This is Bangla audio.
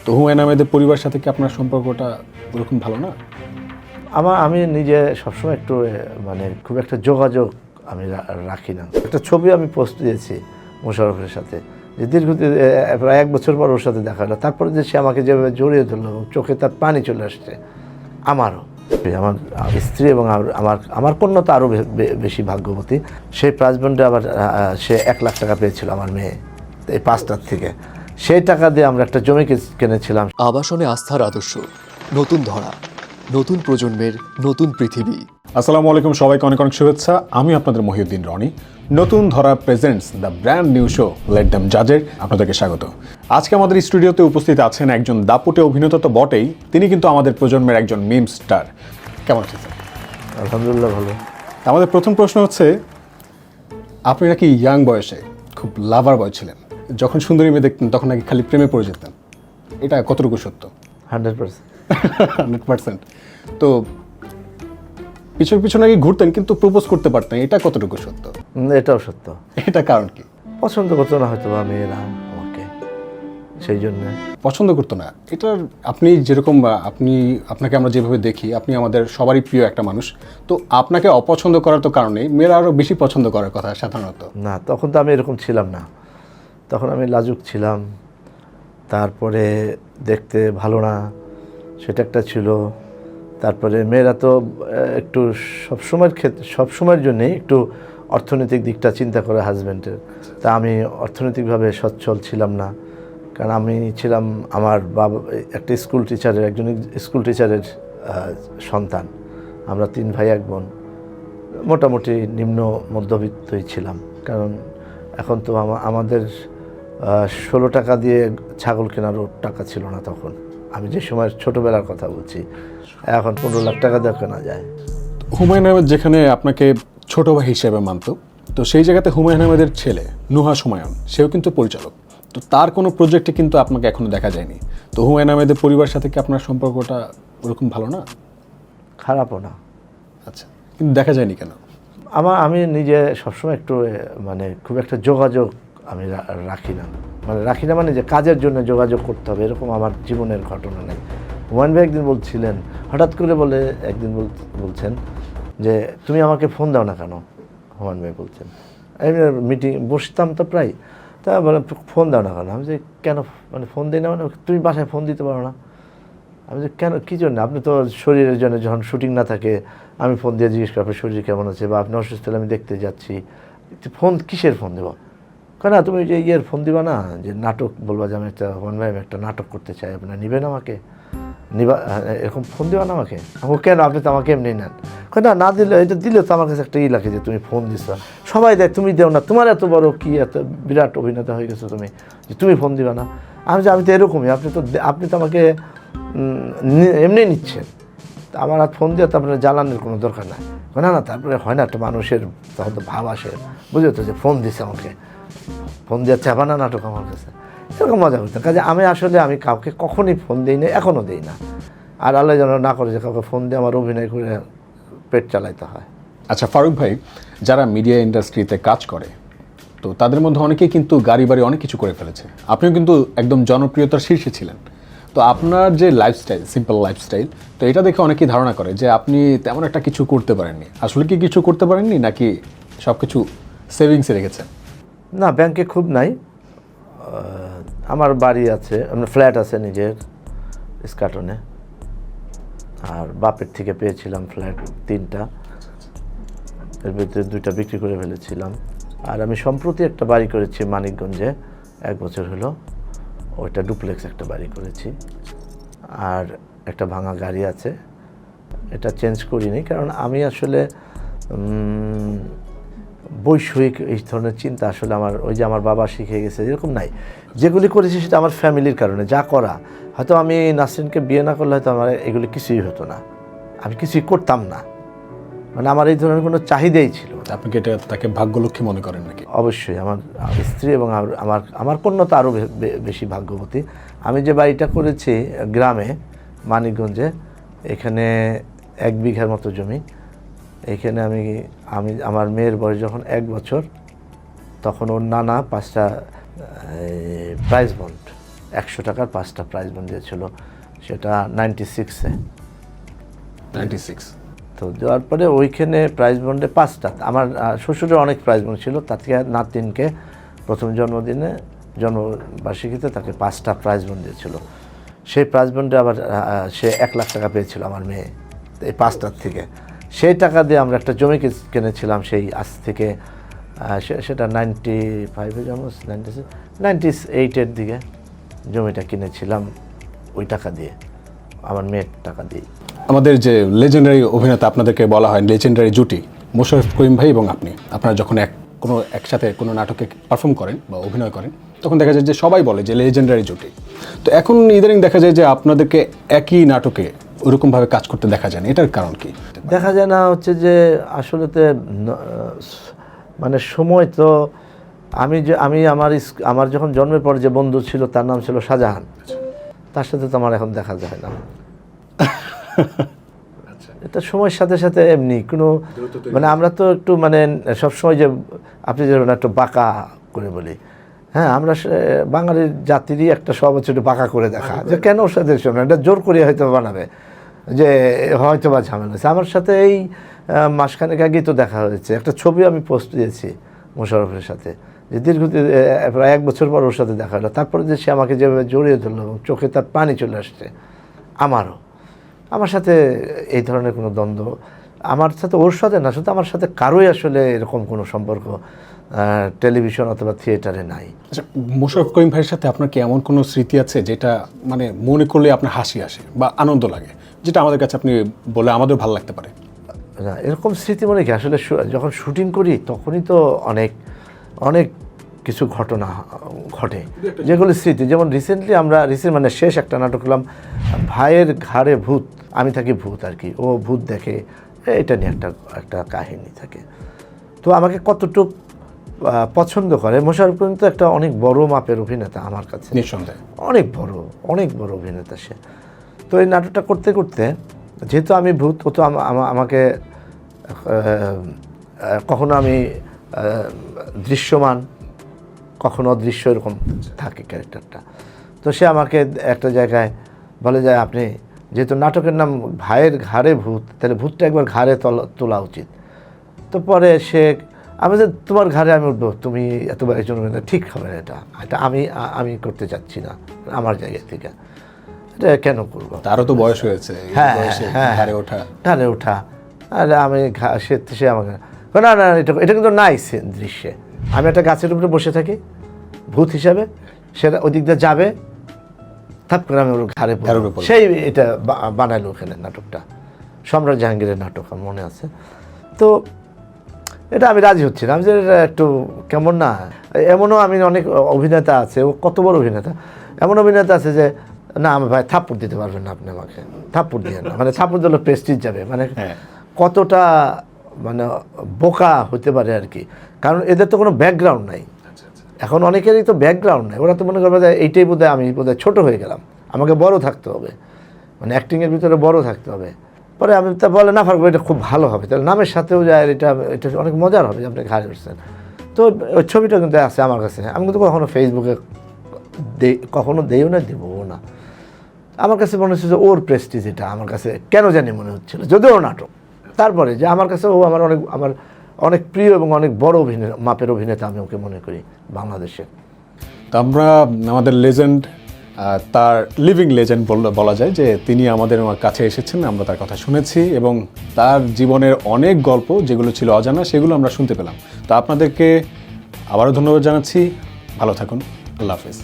তো হুমায়ুন আহমেদের পরিবারের সাথে কি আপনার সম্পর্কটা ওরকম ভালো না? আমি নিজে সবসময় একটু খুব একটা যোগাযোগ আমি রাখি না। একটা ছবি আমি পোস্ট দিয়েছি মোশাররফের সাথে, যে দীর্ঘদিন প্রায় 1 বছর পর ওর সাথে দেখা হলো, তারপরে যে সে আমাকে যেভাবে জড়িয়ে ধরলো এবং চোখে তার পানি চলে আসছে। আমারও আমার স্ত্রী এবং আমার কন্যা তো আরও বেশি ভাগ্যবতী। সেই প্রাইজ বন্ডে আবার সে 1 লাখ টাকা পেয়েছিল আমার মেয়ে, এই 5টার থেকে। সেই টাকা দিয়ে আমরা একটা জমি কিনেছিলাম। আবাসনে আস্থার আদর্শ, নতুন ধরা, নতুন প্রজন্মের নতুন পৃথিবী। আসসালামু আলাইকুম, সবাইকে অনেক অনেক শুভেচ্ছা। আমি আপনাদের মহিউদ্দিন রনি। নতুন ধরা presents the brand new show let them জাজের আপনাদেরকে স্বাগত। আজকে আমাদের স্টুডিওতে উপস্থিত আছেন একজন দাপুটে অভিনেতা তো বটেই, তিনি কিন্তু আমাদের প্রজন্মের একজন মিম স্টার। কেমন আছেন স্যার? আলহামদুলিল্লাহ ভালো। আমাদের প্রথম প্রশ্ন হচ্ছে, আপনি নাকি ইয়াং বয়সে খুব লাভার বয় ছিলেন, যখন সুন্দরী মেয়ে দেখতেন তখন নাকি খালি প্রেমে পড়ে যেতেন, এটা কতটুকু সত্য? 100%। 100%। তো পিছনে নাকি ঘুরতেন কিন্তু প্রপোজ করতে পারতেন, এটা কতটুকু সত্য? এটাও সত্য। এটা কারণ কি? পছন্দ করতো না হয়তো বা মেয়েরা আমাকে, সেই জন্য। পছন্দ করতো না, এটার আপনি যেরকম আপনাকে আমরা যেভাবে দেখি, আপনি আমাদের সবারই প্রিয় একটা মানুষ, তো আপনাকে অপছন্দ করার তো কারণে মেয়েরা আরও বেশি পছন্দ করার কথা সাধারণত। না, তখন তো আমি এরকম ছিলাম না। তখন আমি লাজুক ছিলাম, তারপরে দেখতে ভালো না, সেটা একটা ছিল। তারপরে মেয়েরা তো একটু সবসময়ের জন্যেই একটু অর্থনৈতিক দিকটা চিন্তা করে হাজব্যান্ডের। তা আমি অর্থনৈতিকভাবে সচ্ছল ছিলাম না, কারণ আমি ছিলাম আমার বাবা একজন স্কুল টিচারের সন্তান। আমরা 3 ভাই 1 বোন, মোটামুটি নিম্ন মধ্যবিত্তই ছিলাম। কারণ এখন তো আমাদের 16 টাকা দিয়ে ছাগল কেনারও টাকা ছিল না তখন। আমি যে সময় ছোটোবেলার কথা বলছি, এখন 15 লাখ টাকা দিয়ে কেনা যায়। হুমায়ুন আহমেদ যেখানে আপনাকে ছোট ভাই হিসেবে মানত, তো সেই জায়গাতে হুমায়ুন আহমেদের ছেলে নুহাস হুমায়ুন, সেও কিন্তু পরিচালক। তো তার কোনো প্রজেক্টে কিন্তু আপনাকে এখনো দেখা যায়নি। তো হুমায়ুন আহমেদের পরিবারের সাথে কি আপনার সম্পর্কটা ওরকম ভালো না? খারাপও না। আচ্ছা, কিন্তু দেখা যায়নি কেন? আমি নিজে সবসময় একটু খুব একটা যোগাযোগ আমি রাখি না যে কাজের জন্য যোগাযোগ করতে হবে, এরকম আমার জীবনের ঘটনা নেই। হুমায়ুন ভাই একদিন বলছিলেন, হঠাৎ করে একদিন বলছেন যে তুমি আমাকে ফোন দাও না কেন। হুমায়ুন ভাই বলছেন, আমি মিটিং বসতাম তো প্রায়, তা বলে ফোন দাও না কেন। আমি যে কেন ফোন দিই না, তুমি বাসায় ফোন দিতে পারো না। আমি যে কেন, কী জন্য? আপনি তো শরীরের জন্য, যখন শুটিং না থাকে আমি ফোন দিয়ে জিজ্ঞেস করি আপনার শরীর কেমন আছে, বা আপনি অসুস্থ হলে আমি দেখতে যাচ্ছি, ফোন কিসের ফোন দেবো? কেন তুমি যে ফোন দিবা না, যে নাটক বলবা যে আমি একটা নাটক করতে চাই, আপনার নিবেন আমাকে, এরকম ফোন দিবা না আমাকে। কেন, আপনি তো আমাকে এমনি নেন। না দিলে, এটা দিলে তো আমার কাছে একটা লাগে যে তুমি ফোন দিচ্ছ, সবাই দেয় তুমি দেও না, তোমার এত বড় কি, এত বিরাট অভিনেতা হয়ে গেছো তুমি, যে তুমি ফোন দিবা না। আমি তো এরকমই, আপনি তো আমাকে এমনি নিচ্ছেন, আমার আর ফোন দিয়ে তো আপনার জ্বালানোর কোনো দরকার নাই। না, তারপরে হয় না, একটা মানুষের তখন তো ভাব আসে, বুঝলো তো, যে ফোন দিছে আমাকে, ফোন দিয়ে চাপানা নাটক আমার কাছে, এরকম মজা করতাম। কাজে আমি কাউকে কখনই ফোন দিই না, এখনও দিই না। আর আল্লাহ যেন না করে যে কাউকে ফোন দিয়ে আমার অভিনয় করে পেট চালাইতে হয়। আচ্ছা ফারুক ভাই, যারা মিডিয়া ইন্ডাস্ট্রিতে কাজ করে, তো তাদের মধ্যে অনেকেই কিন্তু গাড়ি বাড়ি অনেক কিছু করে ফেলেছে। আপনিও কিন্তু একদম জনপ্রিয়তার শীর্ষে ছিলেন। তো আপনার যে লাইফস্টাইল, সিম্পল লাইফস্টাইল, তো এটা দেখে অনেকেই ধারণা করে যে আপনি তেমন একটা কিছু করতে পারেননি। আসলে কি কিছু করতে পারেননি, নাকি সব কিছু সেভিংসে রেখেছেন? না, ব্যাংকে খুব নাই। আমার বাড়ি আছে, ফ্ল্যাট আছে নিজের ইস্কাটনে, আর বাপের থেকে পেয়েছিলাম ফ্ল্যাট 3টা, এর ভিতরে 2টা বিক্রি করে ফেলেছিলাম। আর আমি সম্প্রতি একটা বাড়ি করেছি মানিকগঞ্জে, 1 বছর হলো, ওইটা ডুপ্লেক্স একটা বাড়ি করেছি। আর একটা ভাঙা গাড়ি আছে, এটা চেঞ্জ করিনি, কারণ আমি আসলে বৈষয়িক এই ধরনের চিন্তা আসলে আমার বাবা শিখে গেছে, এরকম নাই। যেগুলি করেছি সেটা আমার ফ্যামিলির কারণে যা করা। হয়তো আমি নাসরিনকে বিয়ে না করলে হয়তো আমার এগুলি কিছুই হতো না, আমি কিছুই করতাম না, আমার এই ধরনের কোনো চাহিদাই ছিল না। আপনি কি এটা তাকে ভাগ্যলক্ষ্মী মনে করেন নাকি? অবশ্যই, আমার স্ত্রী এবং আমার কন্যা তো আরও বেশি ভাগ্যবতী। আমি যে বাড়িটা করেছি গ্রামে মানিকগঞ্জে, এখানে 1 বিঘার মতো জমি। এখানে আমার মেয়ের বয়স যখন 1 বছর, তখন ওর নানা 5টা প্রাইজ বন্ড 100 টাকার 5টা প্রাইজ বন্ড দিয়েছিল, সেটা 96-এ। 96। তো দেওয়ার পরে ওইখানে প্রাইজ বন্ডে 5টা, আমার শ্বশুরের অনেক প্রাইজ বন্ড ছিল, তার থেকে নাতিনকে প্রথম জন্মদিনে জন্মবার্ষিকীতে তাকে 5টা প্রাইজ বন্ড দিয়েছিল। সেই প্রাইজ বন্ডে আবার সে 1 লাখ টাকা পেয়েছিল আমার মেয়ে এই 5টার থেকে। সেই টাকা দিয়ে আমরা একটা জমি কিনেছিলাম, সেই আজ থেকে সেটা 95-এ জন্ম, 98-এর দিকে জমিটা কিনেছিলাম ওই টাকা দিয়ে, আমার মেয়ের টাকা দিয়ে। আমাদের যে লেজেন্ডারি অভিনেতা, আপনাদেরকে বলা হয় লেজেন্ডারি জুটি, মোশাররফ করিম ভাই এবং আপনি, আপনারা যখন একসাথে কোনো নাটকে পারফর্ম করেন বা অভিনয় করেন, তখন দেখা যায় যে সবাই বলে যে লেজেন্ডারি জুটি। তো এখন ইদানিং দেখা যায় যে আপনাদেরকে একই নাটকে ওরকমভাবে কাজ করতে দেখা যায় না, এটার কারণ কি? দেখা যায় না হচ্ছে যে আসলেতে মানে সময় তো আমি আমার যখন জন্মের পর যে বন্ধু ছিল তার নাম ছিল শাহজাহান, তার সাথে তো আমার এখন দেখা যায় না। এটা সময়ের সাথে সাথে এমনি কোনো মানে আমরা তো একটু মানে সবসময় যে আপনি যেমন একটু বাঁকা করে বলি, হ্যাঁ আমরা বাঙালির জাতিরই একটা স্বভাব হচ্ছে একটু বাঁকা করে দেখা, যে কেন ওর সাথে শোনো, এটা জোর করে হয়তো বানাবে যে হয়তো বা ঝামেলা হয়েছে। আমার সাথে এই মাসখানেক আগেই তো দেখা হয়েছে, একটা ছবি আমি পোস্ট দিয়েছি মোশাররফের সাথে, যে দীর্ঘদিন প্রায় 1 বছর পর ওর সাথে দেখা হলো। তারপরে যে সে আমাকে যেভাবে জড়িয়ে ধরলো এবং চোখে তার পানি চলে আসছে, আমার সাথে এই ধরনের কোনো দ্বন্দ্ব আমার সাথে, ওর সাথে না, শুধু আমার সাথে কারোই আসলে এরকম কোনো সম্পর্ক টেলিভিশন অথবা থিয়েটারে নাই। আচ্ছা, মোশাররফ করিম ভাইয়ের সাথে আপনার কি এমন কোনো স্মৃতি আছে যেটা মানে মনে করলে আপনার হাসি আসে বা আনন্দ লাগে, যেটা আমাদের কাছে আপনি বলে আমাদের ভালো লাগতে পারে? না, এরকম স্মৃতি মনে কি আসলে যখন শুটিং করি তখনই তো অনেক অনেক কিছু ঘটনা ঘটে, যেগুলো স্মৃতি। যেমন রিসেন্টলি আমরা মানে শেষ একটা নাটক করলাম, ভাইয়ের ঘাড়ে ভূত, আমি থাকি ভূত আর কি, ও ভূত দেখে, এটা নিয়ে একটা কাহিনী থাকে। তো আমাকে কতটুকু পছন্দ করে, মোশাররফ করিম তো একটা অনেক বড় মাপের অভিনেতা আমার কাছে, নিঃসন্দেহে অনেক বড় অভিনেতা সে। তো এই নাটকটা করতে করতে যেহেতু আমি ভূত, ও তো আমাকে কখনো আমি দৃশ্যমান, কখনো অদৃশ্য, এরকম থাকে ক্যারেক্টারটা। তো সে আমাকে একটা জায়গায় বলে যায়, আপনি যেহেতু নাটকের নাম ভাইয়ের ঘাড়ে ভূত, তাহলে ভূতটা একবার ঘাড়ে তোলা উচিত। তো পরে সে আমি যে তোমার ঘাড়ে আমি উঠবো, তুমি এতবার একজন ঠিক হবে না, এটা আমি করতে চাচ্ছি না আমার জায়গা থেকে, এটা কেন করবো? তারও তো বয়স হয়েছে, ঘাড়ে ওঠা। আর আমি সে আমাকে না না, এটা কিন্তু নাই দৃশ্যে। আমি একটা গাছের উপরে বসে থাকি ভূত হিসাবে, সেটা ওই দিক দিয়ে যাবে, থাপ করে আমি ওর ঘাড়ে সেই এটা বানাইলো ওখানে নাটকটা, সম্রাট জাহাঙ্গীরের নাটক আমার মনে আছে। তো এটা আমি রাজি হচ্ছি না, আমি যে এটা একটু কেমন না। এমনও আমি অনেক অভিনেতা আছে, ও কত বড় অভিনেতা, এমন অভিনেতা আছে যে না আমি ভাই থাপ্পড় দিতে পারবেন না, আপনি আমাকে থাপ্পড় দিয়ে না, মানে থাপ্পড় দিলে প্রেস্টিজ যাবে, মানে কতটা মানে বোকা হতে পারে আর কি। কারণ এদের তো কোনো ব্যাকগ্রাউন্ড নাই, এখন অনেকেরই তো ব্যাকগ্রাউন্ড নাই, ওরা তো মনে করবে যে এইটাই বোধহয় আমি ছোটো হয়ে গেলাম, আমাকে বড় থাকতে হবে, মানে অ্যাক্টিংয়ের ভিতরে বড় থাকতে হবে। পরে আমি তা বলে না পারবো, এটা খুব ভালো হবে, তাহলে নামের সাথেও যায়, এটা অনেক মজার হবে যে আপনি ঘাড়ে উঠছেন। তো ওই ছবিটা কিন্তু আছে আমার কাছে, আমি কিন্তু কখনো ফেসবুকে কখনো দেও না, দেবও না। আমার কাছে মনে হচ্ছে যে ওর প্রেস্টিজ, এটা আমার কাছে কেন জানি মনে হচ্ছিল, যদিও নাটক। তারপরে যে আমার কাছে ও আমার অনেক প্রিয় এবং অনেক বড় মাপের অভিনেতা আমি ওকে মনে করি বাংলাদেশে। তো আমরা আমাদের লেজেন্ড, তার লিভিং লেজেন্ড বলা যায়, যে তিনি আমাদের কাছে এসেছেন, আমরা তার কথা শুনেছি এবং তার জীবনের অনেক গল্প যেগুলো ছিল অজানা সেগুলো আমরা শুনতে পেলাম। তো আপনাদেরকে আবারও ধন্যবাদ জানাচ্ছি, ভালো থাকুন, আল্লাহ হাফেজ।